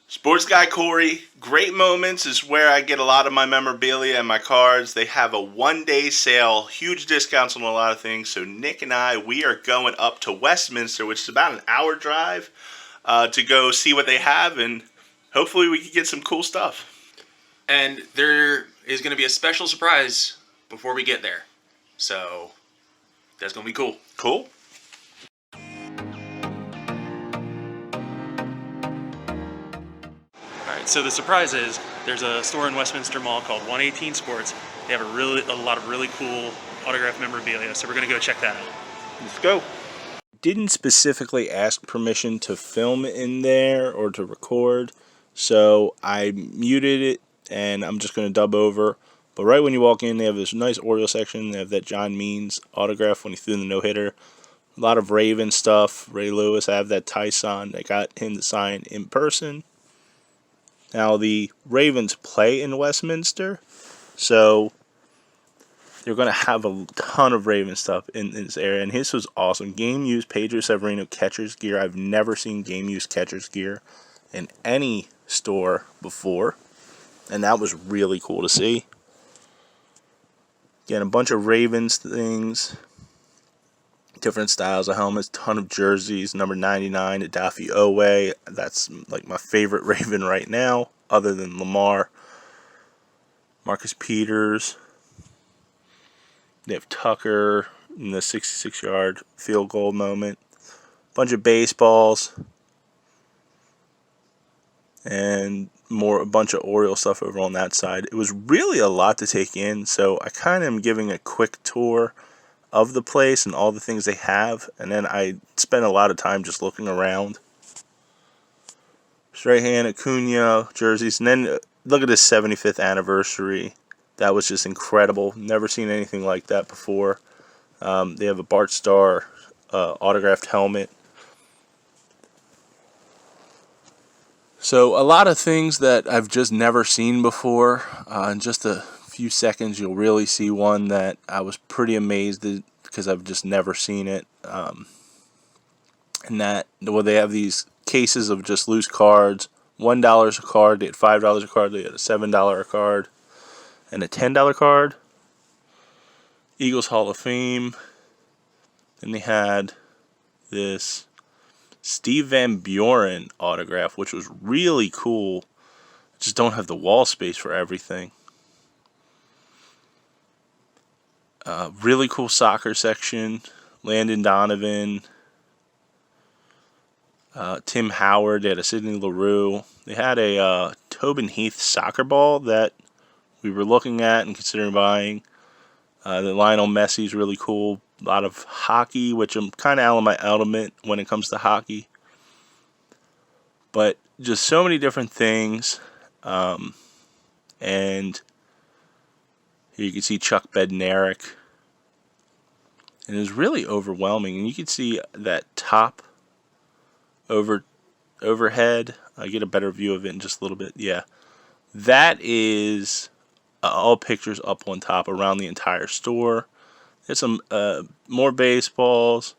Sports Guy Corey, Great Moments is where I get a lot of my memorabilia and my cards. They have a one-day sale, huge discounts on a lot of things. So Nick and I, we are going up to Westminster, which is about an hour drive, to go see what they have, and hopefully we can get some cool stuff. And there is going to be a special surprise before we get there. So that's going to be cool. Cool. So the surprise is there's a store in Westminster Mall called 118 Sports. They have a lot of really cool autographed memorabilia, so we're going to go check that out. Let's go. Didn't specifically ask permission to film in there or to record, so I muted it and I'm just going to dub over. But right when you walk in, they have this nice Oriole section. They have that John Means autograph when he threw the no-hitter. A lot of Raven stuff. Ray Lewis, I have that Tyson. I got him to sign in person. Now, the Ravens play in Westminster, so they're going to have a ton of Raven stuff in this area, and his was awesome. Game use Pedro Severino catcher's gear. I've never seen game use catcher's gear in any store before, and that was really cool to see. Again, a bunch of Ravens things, different styles of helmets, ton of jerseys. Number 99, Adafi Owe. That's like my favorite Raven right now, other than Lamar. Marcus Peters. They have Tucker in the 66-yard field goal moment. Bunch of baseballs. And a bunch of Oriole stuff over on that side. It was really a lot to take in, so I kind of am giving a quick tour of the place and all the things they have, and then I spent a lot of time just looking around. Strahan, Acuna jerseys, and then look at this 75th anniversary. That was just incredible. Never seen anything like that before. They have a Bart Starr autographed helmet. So a lot of things that I've just never seen before. In just a few seconds you'll really see one that I was pretty amazed at because I've just never seen it. And that, well, they have these cases of just loose cards. $1 a card. They had $5 a card. They had a $7 a card and a $10 card. Eagles Hall of Fame. Then they had this Steve Van Buren autograph, which was really cool. Just don't have the wall space for everything. Really cool soccer section. Landon Donovan. Tim Howard. They had a Sidney LaRue. They had a Tobin Heath soccer ball that we were looking at and considering buying. The Lionel Messi's really cool. A lot of hockey, which I'm kind of out of my element when it comes to hockey. But just so many different things. And here you can see Chuck Bednarik. And it was really overwhelming. And you can see that top overhead. I get a better view of it in just a little bit. Yeah. That is all pictures up on top around the entire store. There's some more baseballs.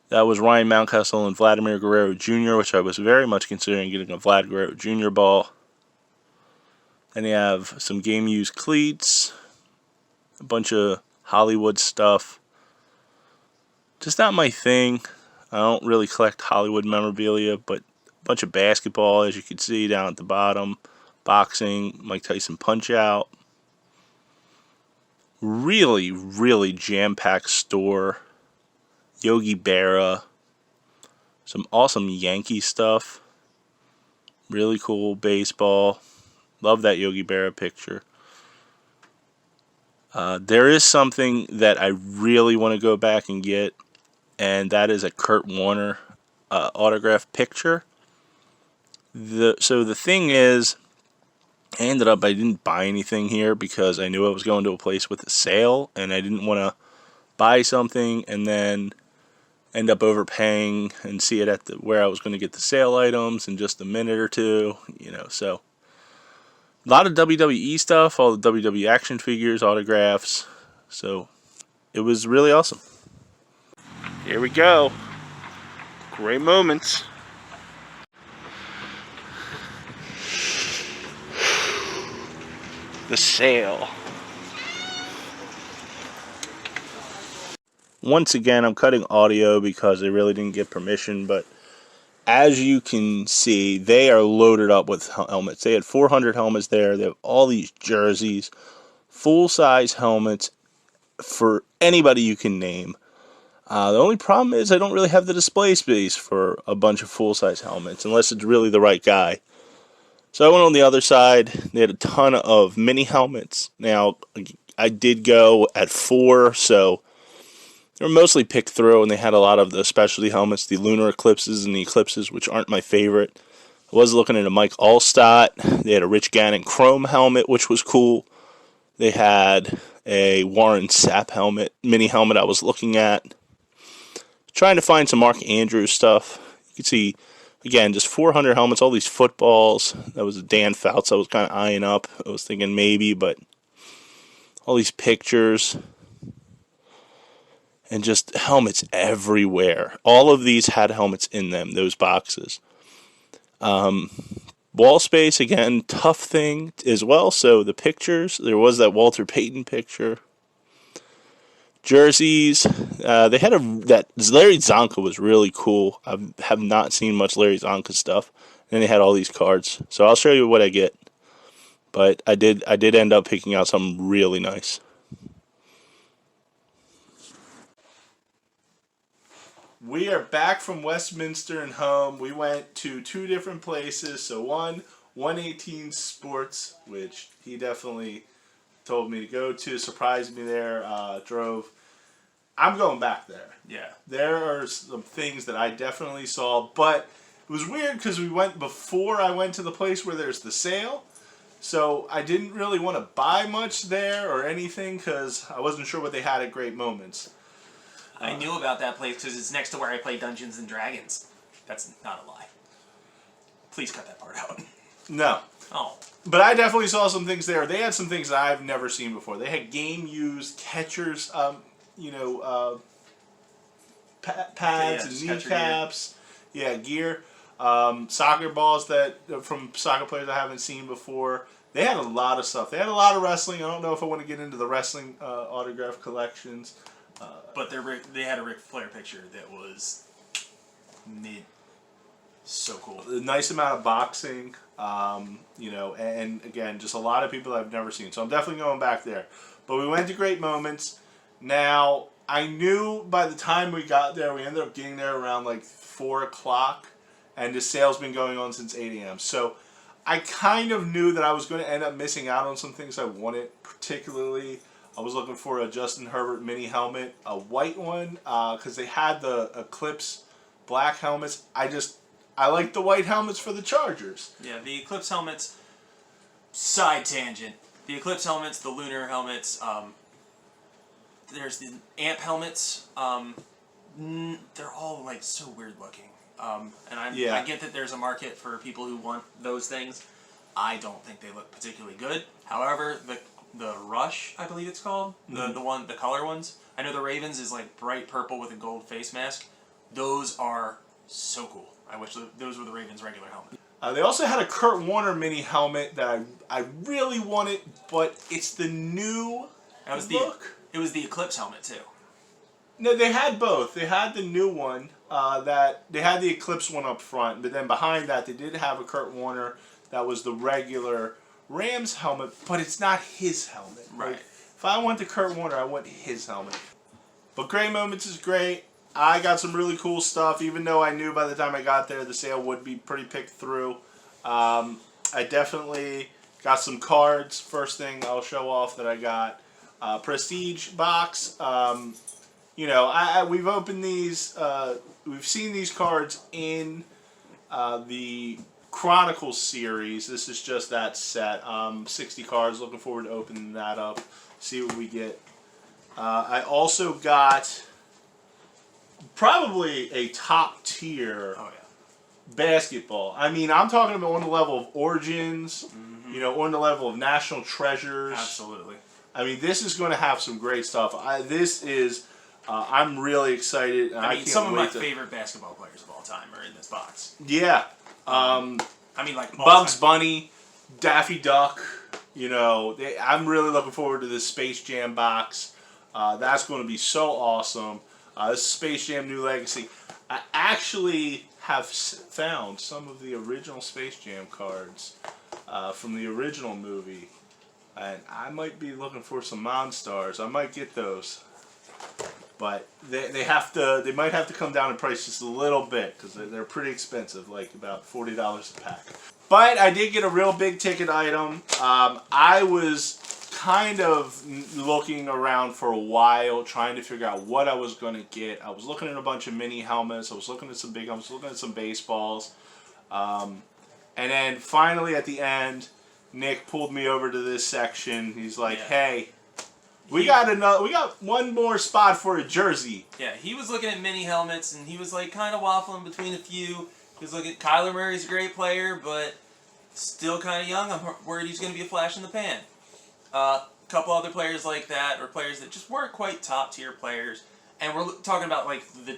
That was Ryan Mountcastle and Vladimir Guerrero Jr., which I was very much considering getting a Vlad Guerrero Jr. ball. Then you have some game-used cleats, a bunch of Hollywood stuff. Just not my thing. I don't really collect Hollywood memorabilia, but a bunch of basketball, as you can see down at the bottom. Boxing, Mike Tyson Punch-Out. Really, really jam-packed store. Yogi Berra. Some awesome Yankee stuff. Really cool baseball. Love that Yogi Berra picture. There is something that I really want to go back and get, and that is a Kurt Warner autograph picture. So the thing is, I didn't buy anything here because I knew I was going to a place with a sale, and I didn't want to buy something and then end up overpaying and see it at where I was going to get the sale items in just a minute or two, so a lot of WWE stuff, all the WWE action figures, autographs, so it was really awesome. Here we go. Great moments. the sale. Once again, I'm cutting audio because they really didn't get permission, but as you can see, they are loaded up with helmets. They had 400 helmets there. They have all these jerseys, full-size helmets for anybody you can name. The only problem is I don't really have the display space for a bunch of full-size helmets, unless it's really the right guy. So I went on the other side. They had a ton of mini helmets. Now, I did go at 4, so they were mostly picked through, and they had a lot of the specialty helmets, the Lunar Eclipses and the Eclipses, which aren't my favorite. I was looking at a Mike Allstott. They had a Rich Gannon Chrome helmet, which was cool. They had a Warren Sapp helmet, mini helmet I was looking at. Trying to find some Mark Andrews stuff. You can see, again, just 400 helmets, all these footballs. That was a Dan Fouts I was kind of eyeing up. I was thinking maybe, but all these pictures. And just helmets everywhere. All of these had helmets in them, those boxes. Wall space, again, tough thing as well. So the pictures, there was that Walter Payton picture. Jerseys, they had that Larry Zonka was really cool. I have not seen much Larry Zonka stuff. And they had all these cards. So I'll show you what I get. But I did end up picking out something really nice. We are back from Westminster and home. We went to 2 different places. So one, 118 Sports, which he definitely told me to go to, surprised me there, drove. I'm going back there. Yeah. There are some things that I definitely saw, but it was weird because we went before I went to the place where there's the sale. So I didn't really want to buy much there or anything because I wasn't sure what they had at Great Moments. I knew about that place because it's next to where I play Dungeons and Dragons. That's not a lie. Please cut that part out. No. Oh. But I definitely saw some things there. They had some things that I've never seen before. They had game-used catchers, pads and kneecaps. Yeah, gear. Soccer balls from soccer players I haven't seen before. They had a lot of stuff. They had a lot of wrestling. I don't know if I want to get into the wrestling autograph collections. But they had a Ric Flair picture that was so cool. A nice amount of boxing, and again, just a lot of people I've never seen. So I'm definitely going back there. But we went to Great Moments. Now, I knew by the time we got there, we ended up getting there around like 4 o'clock, and the sale's been going on since 8 a.m. So I kind of knew that I was going to end up missing out on some things I wanted, particularly I was looking for a Justin Herbert mini helmet, a white one, because they had the Eclipse black helmets. I like the white helmets for the Chargers. Yeah, the Eclipse helmets, side tangent. The Eclipse helmets, the Lunar helmets, there's the Amp helmets. They're all like so weird looking. I get that there's a market for people who want those things. I don't think they look particularly good. However, the Rush, I believe it's called, the color ones. I know the Ravens is like bright purple with a gold face mask. Those are so cool. I wish those were the Ravens' regular helmet. They also had a Kurt Warner mini helmet that I really wanted, but it's the new look. It was the Eclipse helmet too. No, they had both. They had the new one. They had the Eclipse one up front, but then behind that they did have a Kurt Warner that was the regular Rams helmet, but it's not his helmet. Right. Like, if I want the Kurt Warner, I want his helmet. But Great Moments is great. I got some really cool stuff, even though I knew by the time I got there the sale would be pretty picked through. I definitely got some cards. First thing I'll show off that I got. Prestige box. We've opened these. We've seen these cards in the Chronicles series. This is just that set. 60 cards. Looking forward to opening that up. See what we get. I also got probably a top tier basketball. I mean, I'm talking about on the level of Origins. On the level of National Treasures. Absolutely. I mean, this is going to have some great stuff. I'm really excited. And I can't some of my wait favorite basketball players of all time are in this box. Yeah. Like Bugs Bunny, Daffy Duck, I'm really looking forward to this Space Jam box. That's going to be so awesome. This is Space Jam New Legacy. I actually have found some of the original Space Jam cards from the original movie. And I might be looking for some Monstars. I might get those. But they might have to come down in price just a little bit because they're pretty expensive, like about $40 a pack. But I did get a real big ticket item. I was kind of looking around for a while, trying to figure out what I was going to get. I was looking at a bunch of mini helmets. I was looking at some big helmets. I was looking at some baseballs. And then finally at the end, Nick pulled me over to this section. He's like, "Hey, we got one more spot for a jersey." Yeah, he was looking at mini helmets, and he was like kind of waffling between a few. He was looking at Kyler Murray's a great player, but still kind of young. I'm worried he's going to be a flash in the pan. A couple other players like that, or players that just weren't quite top tier players, and we're talking about like the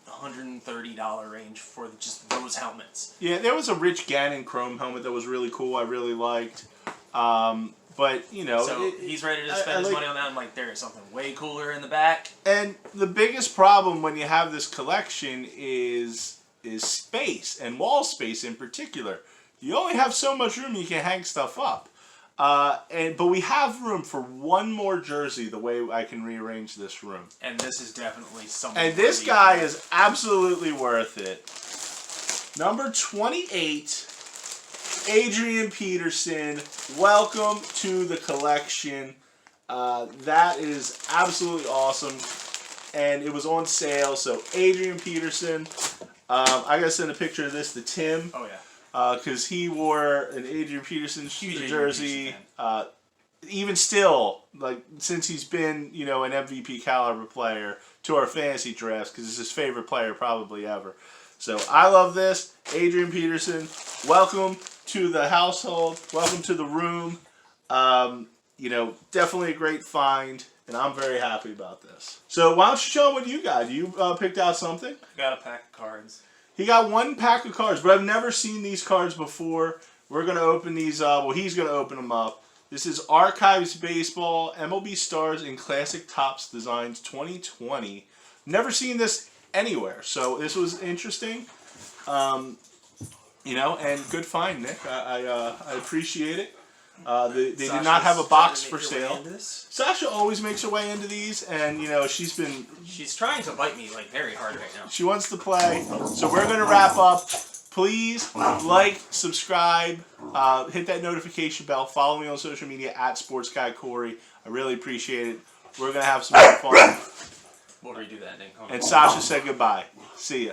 $130 range for just those helmets. Yeah, there was a Rich Gannon chrome helmet that was really cool. I really liked. But, So he's ready to spend his money on that. I'm like, there is something way cooler in the back. And the biggest problem when you have this collection is space, and wall space in particular. You only have so much room you can hang stuff up. But we have room for one more jersey the way I can rearrange this room. And this is definitely something. And this guy is absolutely worth it. Number 28, Adrian Peterson. Welcome to the collection. That is absolutely awesome. And it was on sale. So Adrian Peterson. I gotta send a picture of this to Tim. Oh yeah. Because he wore an Adrian Peterson jersey. Even still, like since he's been, an MVP caliber player to our fantasy drafts, because it's his favorite player probably ever. So I love this. Adrian Peterson, welcome to the household. Welcome to the room. Definitely a great find, and I'm very happy about this. So why don't you show them what you got? You picked out something? Got a pack of cards. He got one pack of cards, but I've never seen these cards before. We're going to open these up. Well, he's going to open them up. This is Archives Baseball, MLB Stars and Classic Topps Designs 2020. Never seen this anywhere, so this was interesting. And good find, Nick. I appreciate it. They did not have a box for sale. Sasha always makes her way into these, and she's trying to bite me like very hard right now. She wants to play, so we're gonna wrap up. Please like, subscribe, hit that notification bell, follow me on social media at SportsGuyCorey. I really appreciate it. We're gonna have some more fun. We'll redo that, Nick. And Sasha said goodbye. See ya.